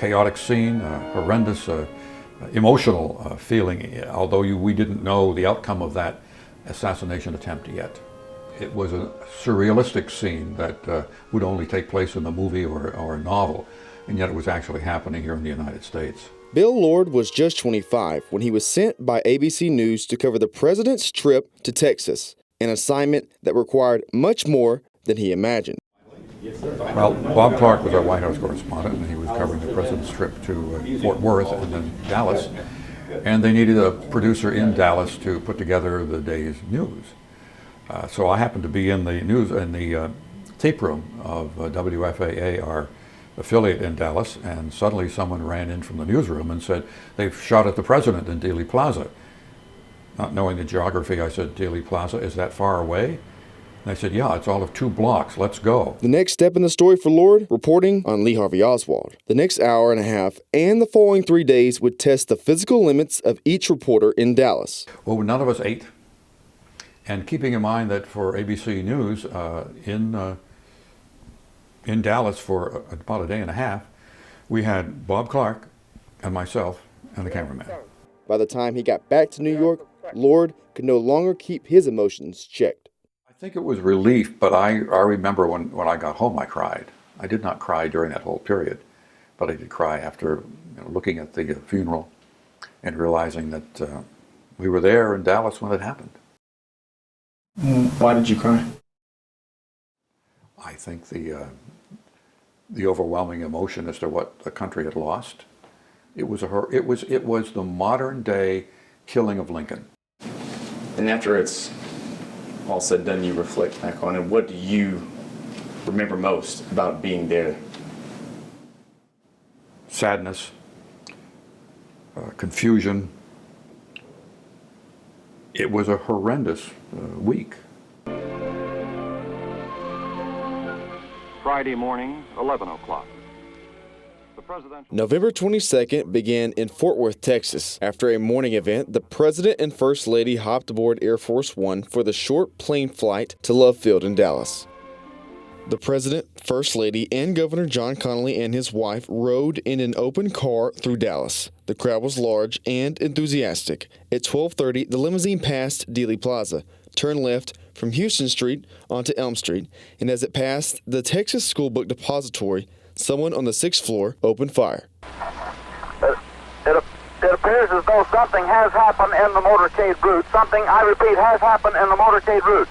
chaotic scene, horrendous, emotional feeling, although we didn't know the outcome of that assassination attempt yet. It was a surrealistic scene that would only take place in the movie or a novel, and yet it was actually happening here in the United States. Bill Lord was just 25 when he was sent by ABC News to cover the president's trip to Texas, an assignment that required much more than he imagined. Well, Bob Clark was our White House correspondent, and he was covering the president's trip to Fort Worth and then Dallas, and they needed a producer in Dallas to put together the day's news. So I happened to be in the tape room of WFAA, our affiliate in Dallas, and suddenly someone ran in from the newsroom and said, "They've shot at the president in Dealey Plaza." Not knowing the geography, I said, "Dealey Plaza, is that far away?" And they said, "Yeah, it's all of 2 blocks, let's go." The next step in the story for Lord, reporting on Lee Harvey Oswald. The next hour and a half and the following 3 days would test the physical limits of each reporter in Dallas. Well, none of us ate. And keeping in mind that for ABC News in Dallas for about a day and a half, we had Bob Clark and myself and the cameraman. By the time he got back to New York, Lord could no longer keep his emotions checked. I think it was relief, but I remember when I got home, I cried. I did not cry during that whole period, but I did cry after looking at the funeral and realizing that we were there in Dallas when it happened. Why did you cry? I think the overwhelming emotion as to what the country had lost. It was the modern day killing of Lincoln. And after it's all said and done, you reflect back on it. What do you remember most about being there? Sadness, confusion. It was a horrendous week. Friday morning, 11 o'clock. November 22nd began in Fort Worth, Texas. After a morning event, the President and First Lady hopped aboard Air Force One for the short plane flight to Love Field in Dallas. The President, First Lady, and Governor John Connally and his wife rode in an open car through Dallas. The crowd was large and enthusiastic. At 12:30, the limousine passed Dealey Plaza, turned left from Houston Street onto Elm Street, and as it passed the Texas School Book Depository, someone on the 6th floor opened fire. It appears as though something has happened in the motorcade route. Something, I repeat, has happened in the motorcade route.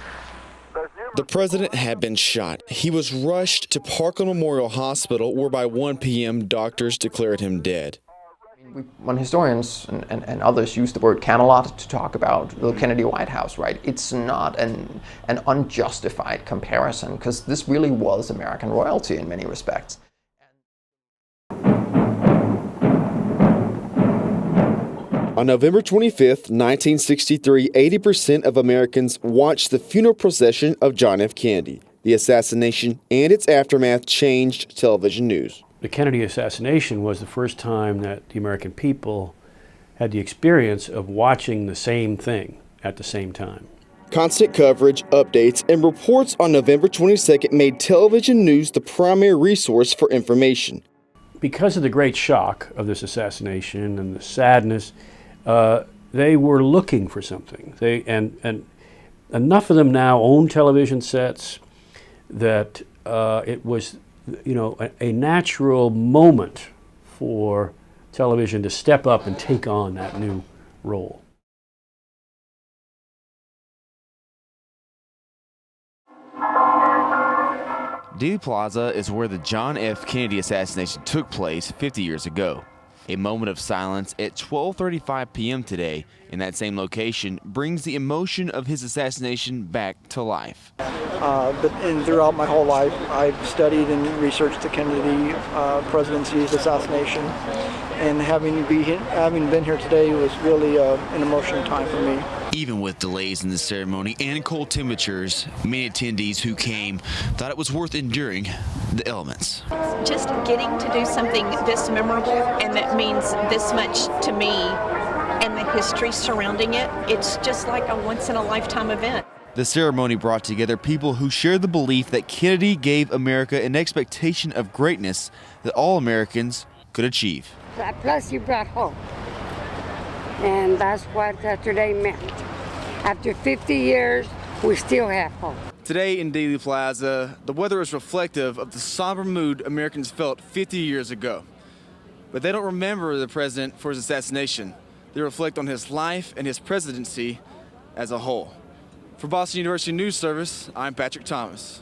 The president had been shot. He was rushed to Parkland Memorial Hospital, where by 1 p.m. doctors declared him dead. When historians and others use the word Camelot to talk about the Kennedy White House, right, it's not an unjustified comparison, because this really was American royalty in many respects. On November 25th, 1963, 80% of Americans watched the funeral procession of John F. Kennedy. The assassination and its aftermath changed television news. The Kennedy assassination was the first time that the American people had the experience of watching the same thing at the same time. Constant coverage, updates, and reports on November 22nd made television news the primary resource for information. Because of the great shock of this assassination and the sadness, they were looking for something. And enough of them now own television sets that it was, a natural moment for television to step up and take on that new role. Dealey Plaza is where the John F. Kennedy assassination took place 50 years ago. A moment of silence at 12:35 p.m. today in that same location brings the emotion of his assassination back to life. And throughout my whole life, I've studied and researched the Kennedy presidency, assassination, and having been here today was really an emotional time for me. Even with delays in the ceremony and cold temperatures, many attendees who came thought it was worth enduring the elements. Just getting to do something this memorable and that means this much to me and the history surrounding it, it's just like a once-in-a-lifetime event. The ceremony brought together people who shared the belief that Kennedy gave America an expectation of greatness that all Americans could achieve. Plus, you brought hope. And that's what today meant. After 50 years, we still have hope. Today in Dealey Plaza, the weather is reflective of the somber mood Americans felt 50 years ago. But they don't remember the president for his assassination. They reflect on his life and his presidency as a whole. For Boston University News Service, I'm Patrick Thomas.